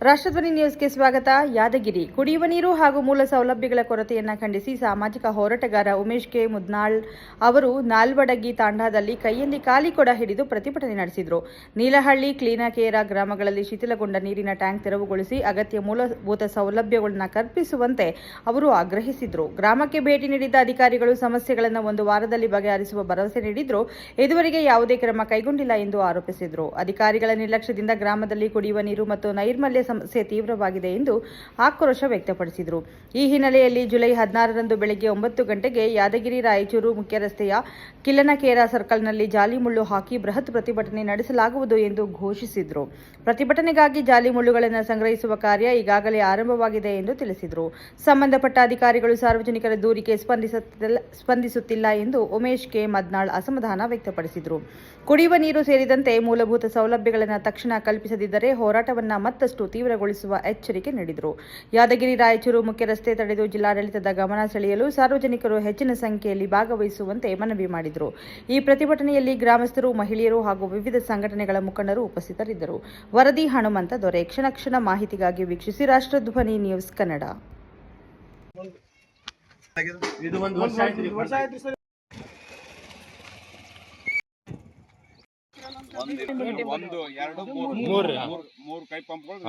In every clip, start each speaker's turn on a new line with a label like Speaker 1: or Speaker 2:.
Speaker 1: ರಾಷ್ಟ್ರಧ್ವನಿ ನ್ಯೂಸ್ಗೆ ಸ್ವಾಗತ. ಯಾದಗಿರಿ ಕುಡಿಯುವ ನೀರು ಹಾಗೂ ಮೂಲ ಸೌಲಭ್ಯಗಳ ಕೊರತೆಯನ್ನು ಖಂಡಿಸಿ ಸಾಮಾಜಿಕ ಹೋರಾಟಗಾರ ಉಮೇಶ್ ಕೆ ಮುದ್ನಾಳ್ ಅವರು ನಾಲ್ವಡಗಿ ತಾಂಡಾದಲ್ಲಿ ಕೈಯಲ್ಲಿ ಖಾಲಿ ಕೊಡ ಹಿಡಿದು ಪ್ರತಿಭಟನೆ ನಡೆಸಿದರು. ನೀಲಹಳ್ಳಿ, ಕ್ಲೀನಕೇರಾ ಗ್ರಾಮಗಳಲ್ಲಿ ಶಿಥಿಲಗೊಂಡ ನೀರಿನ ಟ್ಯಾಂಕ್ ತೆರವುಗೊಳಿಸಿ ಅಗತ್ಯ ಮೂಲಭೂತ ಸೌಲಭ್ಯಗಳನ್ನು ಕಲ್ಪಿಸುವಂತೆ ಅವರು ಆಗ್ರಹಿಸಿದರು. ಗ್ರಾಮಕ್ಕೆ ಭೇಟಿ ನೀಡಿದ್ದ ಅಧಿಕಾರಿಗಳು ಸಮಸ್ಯೆಗಳನ್ನು ಒಂದು ವಾರದಲ್ಲಿ ಬಗೆಹರಿಸುವ ಭರವಸೆ ನೀಡಿದ್ರು, ಇದುವರೆಗೆ ಯಾವುದೇ ಕ್ರಮ ಕೈಗೊಂಡಿಲ್ಲ ಎಂದು ಆರೋಪಿಸಿದರು. ಅಧಿಕಾರಿಗಳ ನಿರ್ಲಕ್ಷ್ಯದಿಂದ ಗ್ರಾಮದಲ್ಲಿ ಕುಡಿಯುವ ನೀರು ಮತ್ತು ನೈರ್ಮಲ್ಯ ಸಮಸ್ಯೆ ತೀವ್ರವಾಗಿದೆ ಎಂದು ಆಕ್ರೋಶ ವ್ಯಕ್ತಪಡಿಸಿದರು. ಈ ಹಿನ್ನೆಲೆಯಲ್ಲಿ ಜುಲೈ 16ರಂದು ಬೆಳಗ್ಗೆ 9 ಗಂಟೆಗೆ ಯಾದಗಿರಿ ರಾಯಚೂರು ಮುಖ್ಯ ರಸ್ತೆಯ ಕಿಲ್ಲನಕೇರಾ ಸರ್ಕಲ್ನಲ್ಲಿ ಜಾಲಿ ಮುಳ್ಳು ಹಾಕಿ ಬೃಹತ್ ಪ್ರತಿಭಟನೆ ನಡೆಸಲಾಗುವುದು ಎಂದು ಘೋಷಿಸಿದರು. ಪ್ರತಿಭಟನೆಗಾಗಿ ಜಾಲಿ ಮುಳ್ಳುಗಳನ್ನು ಸಂಗ್ರಹಿಸುವ ಕಾರ್ಯ ಈಗಾಗಲೇ ಆರಂಭವಾಗಿದೆ ಎಂದು ತಿಳಿಸಿದರು. ಸಂಬಂಧಪಟ್ಟ ಅಧಿಕಾರಿಗಳು ಸಾರ್ವಜನಿಕರ ದೂರಿಗೆ ಸ್ಪಂದಿಸುತ್ತಿಲ್ಲ ಎಂದು ಉಮೇಶ್ ಕೆ ಮುದ್ನಾಳ್ ಅಸಮಾಧಾನ ವ್ಯಕ್ತಪಡಿಸಿದರು. ಕುಡಿಯುವ ನೀರು ಸೇರಿದಂತೆ ಮೂಲಭೂತ ಸೌಲಭ್ಯಗಳನ್ನು ತಕ್ಷಣ ಕಲ್ಪಿಸದಿದ್ದರೆ ಹೋರಾಟವನ್ನು ಮತ್ತಷ್ಟು ತೀವ್ರಗೊಳಿಸುವ ಎಚ್ಚರಿಕೆ ನೀಡಿದರು. ಯಾದಗಿರಿ ರಾಯಚೂರು ಮುಖ್ಯ ರಸ್ತೆ ತಡೆದು ಜಿಲ್ಲಾಡಳಿತದ ಗಮನ ಸೆಳೆಯಲು ಸಾರ್ವಜನಿಕರು ಹೆಚ್ಚಿನ ಸಂಖ್ಯೆಯಲ್ಲಿ ಭಾಗವಹಿಸುವಂತೆ ಮನವಿ ಮಾಡಿದರು. ಈ ಪ್ರತಿಭಟನೆಯಲ್ಲಿ ಗ್ರಾಮಸ್ಥರು, ಮಹಿಳೆಯರು ಹಾಗೂ ವಿವಿಧ ಸಂಘಟನೆಗಳ ಮುಖಂಡರು ಉಪಸ್ಥಿತರಿದ್ದರು. ವರದಿ ಹನುಮಂತ ದೊರೆ. ಕ್ಷಣ ಕ್ಷಣ ಮಾಹಿತಿಗಾಗಿ ವೀಕ್ಷಿಸಿ ರಾಷ್ಟ್ರಧ್ವನಿ ನ್ಯೂಸ್ ಕನ್ನಡ.
Speaker 2: ಒಂದು ಎರಡು ಮೂರು ಕೈ ಪಂಪ್ಗಳು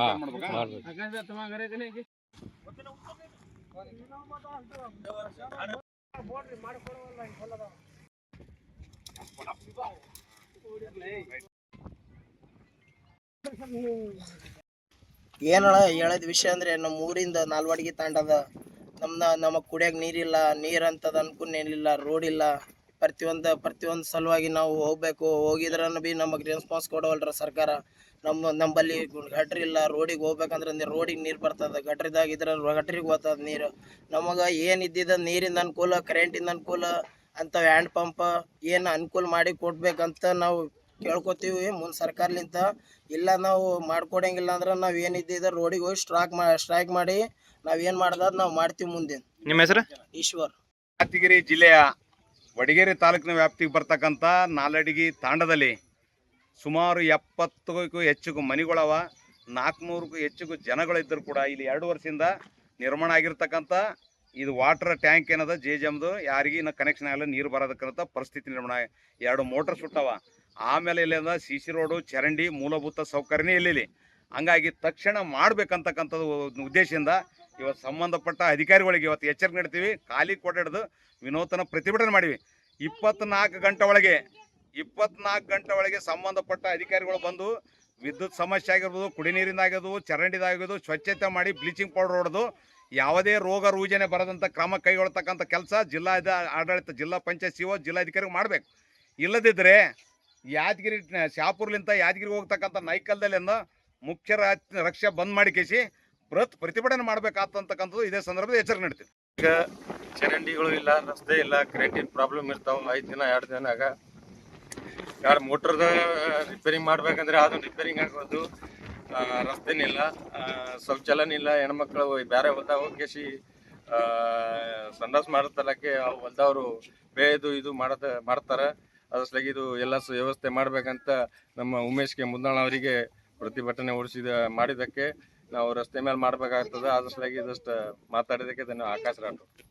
Speaker 3: ಏನಳ ಹೇಳದ ವಿಷಯ ಅಂದ್ರೆ ನಮ್ಮ ಊರಿಂದ ನಾಲ್ವಡಿಗೆ ತಾಂಡದ ನಮಗ್ ಕುಡಿಯಾಕ ನೀರಿಲ್ಲ, ನೀರ್ ಅಂತದ ಅನ್ಕೂಲಿಲ್ಲ, ರೋಡ್ ಇಲ್ಲ. ಪ್ರತಿಯೊಂದು ಸಲುವಾಗಿ ನಾವು ಹೋಗ್ಬೇಕು. ಹೋಗಿದ್ರನ್ನು ಬಿ ನಮಗೆ ರೆಸ್ಪಾನ್ಸ್ ಕೊಡವಲ್ರ ಸರ್ಕಾರ. ನಮ್ಮಲ್ಲಿ ಗಟ್ರಿ ಇಲ್ಲ. ರೋಡಿಗೆ ಹೋಗ್ಬೇಕಂದ್ರೆ ರೋಡಿಗೆ ನೀರು ಬರ್ತದೆ, ಗಟ್ರಿದಾಗ ಇದ್ರ ಗಟ್ರಿಗೆ ಹೋಗ್ತದ ನೀರು. ನಮಗೆ ಏನು ಇದ್ದಿದ್ದ ನೀರಿಂದ ಅನುಕೂಲ, ಕರೆಂಟಿಂದ ಅನುಕೂಲ ಅಂತ ಹ್ಯಾಂಡ್ ಪಂಪ್ ಏನು ಅನುಕೂಲ ಮಾಡಿ ಕೊಡ್ಬೇಕಂತ ನಾವು ಕೇಳ್ಕೊತೀವಿ ಮುಂದೆ ಸರ್ಕಾರಲಿಂತ. ಇಲ್ಲ ನಾವು ಮಾಡ್ಕೊಡಂಗಿಲ್ಲ ಅಂದ್ರೆ ನಾವು ಏನಿದ್ದಿದ್ದ ರೋಡಿಗೆ ಹೋಗಿ ಸ್ಟ್ರೈಕ್ ಮಾಡಿ ನಾವೇನು ಮಾಡ್ದ ನಾವು ಮಾಡ್ತೀವಿ ಮುಂದೆ.
Speaker 4: ನಿಮ್ಮ ಹೆಸರು?
Speaker 3: ಈಶ್ವರ್.
Speaker 2: ಯಾದಗಿರಿ ಜಿಲ್ಲೆಯ ವಡಗೇರಿ ತಾಲೂಕಿನ ವ್ಯಾಪ್ತಿಗೆ ಬರ್ತಕ್ಕಂಥ ನಾಲಡಗಿ ತಾಂಡದಲ್ಲಿ ಸುಮಾರು 70ಕ್ಕೂ ಹೆಚ್ಚು ಮನೆಗಳವ, 400ಕ್ಕೂ ಹೆಚ್ಚು ಜನಗಳಿದ್ದರೂ ಕೂಡ ಇಲ್ಲಿ 2 ವರ್ಷದಿಂದ ನಿರ್ಮಾಣ ಆಗಿರ್ತಕ್ಕಂಥ ಇದು ವಾಟರ್ ಟ್ಯಾಂಕ್ ಏನದ ಜೆಜಮ್ದು ಯಾರಿಗೂ ಇನ್ನು ಕನೆಕ್ಷನ್ ಆಗಲ್ಲ, ನೀರು ಬರೋದಕ್ಕಂಥ ಪರಿಸ್ಥಿತಿ ನಿರ್ಮಾಣ. 2 ಮೋಟರ್ ಸುಟ್ಟವ. ಆಮೇಲೆ ಇಲ್ಲಿಂದ CC ರೋಡು, ಚರಂಡಿ, ಮೂಲಭೂತ ಸೌಕರ್ಯನೇ ಇಲ್ಲಿ. ಹಂಗಾಗಿ ತಕ್ಷಣ ಮಾಡಬೇಕಂತಕ್ಕಂಥದ್ದು ಉದ್ದೇಶದಿಂದ ಇವತ್ತು ಸಂಬಂಧಪಟ್ಟ ಅಧಿಕಾರಿಗಳಿಗೆ ಇವತ್ತು ಎಚ್ಚರಿಕೆ ನೀಡ್ತೀವಿ. ಖಾಲಿ ಕೊಟ್ಟಿಡ್ದು ವಿನೂತನ ಪ್ರತಿಭಟನೆ ಮಾಡಿವಿ. 24 ಗಂಟೆ ಒಳಗೆ ಸಂಬಂಧಪಟ್ಟ ಅಧಿಕಾರಿಗಳು ಬಂದು ವಿದ್ಯುತ್ ಸಮಸ್ಯೆ ಆಗಿರ್ಬೋದು, ಕುಡಿ ನೀರಿಂದ ಆಗಿರ್ಬೋದು, ಚರಂಡಿದಾಗಿರ್ಬೋದು ಸ್ವಚ್ಛತೆ ಮಾಡಿ ಬ್ಲೀಚಿಂಗ್ ಪೌಡರ್ ಹೊಡೆದು ಯಾವುದೇ ರೋಗ ರುಜಿನ ಬರದಂಥ ಕ್ರಮ ಕೈಗೊಳ್ತಕ್ಕಂಥ ಕೆಲಸ ಜಿಲ್ಲಾ ಆಡಳಿತ, ಜಿಲ್ಲಾ ಪಂಚಾಯತ್ CO, ಜಿಲ್ಲಾಧಿಕಾರಿಗೆ ಮಾಡಬೇಕು. ಇಲ್ಲದಿದ್ದರೆ ಯಾದಗಿರಿ ಶಾಪುರ್ಲಿಂದ ಯಾದಗಿರಿಗೆ ಹೋಗ್ತಕ್ಕಂಥ ನೈಕಲ್ದಲ್ಲಿಂದ ಮುಖ್ಯ ರಕ್ಷೆ ಬಂದ್ ಮಾಡಿ ಕೇಸಿ ಬೃಹತ್ ಪ್ರತಿಭಟನೆ ಮಾಡಬೇಕಾಗ್ತಕ್ಕಂಥದ್ದು ಇದೇ ಸಂದರ್ಭದಲ್ಲಿ ಎಚ್ಚರಿಕೆ ನೀಡ್ತೀವಿ.
Speaker 4: ಈಗ ಚರಂಡಿಗಳು ಇಲ್ಲ, ರಸ್ತೆ ಇಲ್ಲ, ಕರೆಂಟಿನ ಪ್ರಾಬ್ಲಮ್ ಇರ್ತಾವೆ. 5 ದಿನ 2 ದಿನಾಗ 2 ಮೋಟ್ರದ ರಿಪೇರಿಂಗ್ ಮಾಡ್ಬೇಕಂದ್ರೆ ಅದು ರಿಪೇರಿಂಗ್ ಆಗೋದು, ರಸ್ತೆನಿಲ್ಲ, ಶೌಚಾಲಯ ಇಲ್ಲ. ಹೆಣ್ಮಕ್ಳು ಬೇರೆ ಹೊಲ್ದಾಗ ಹೋಗಿ ಸಂಡಾಸ್ ಮಾಡತಲಕ್ಕೆ ಹೊಲ್ದವರು ಬೇಯ್ದು ಇದು ಮಾಡ್ತಾರೆ. ಅದರಸಲಾಗಿ ಇದು ಎಲ್ಲ ವ್ಯವಸ್ಥೆ ಮಾಡ್ಬೇಕಂತ ನಮ್ಮ ಉಮೇಶ್ ಕೆ ಮುದ್ನಾಳ್ ಅವರಿಗೆ ಪ್ರತಿಭಟನೆ ಮಾಡಿದ್ದಕ್ಕೆ ನಾವು ರಸ್ತೆ ಮೇಲೆ ಮಾಡಬೇಕಾಗ್ತದೆ. ಅದರಸಲಾಗಿ ಇದಷ್ಟು ಮಾತಾಡಿದ್ದಕ್ಕೆ ಆಕಾಶ ರಾಠೋಡ್.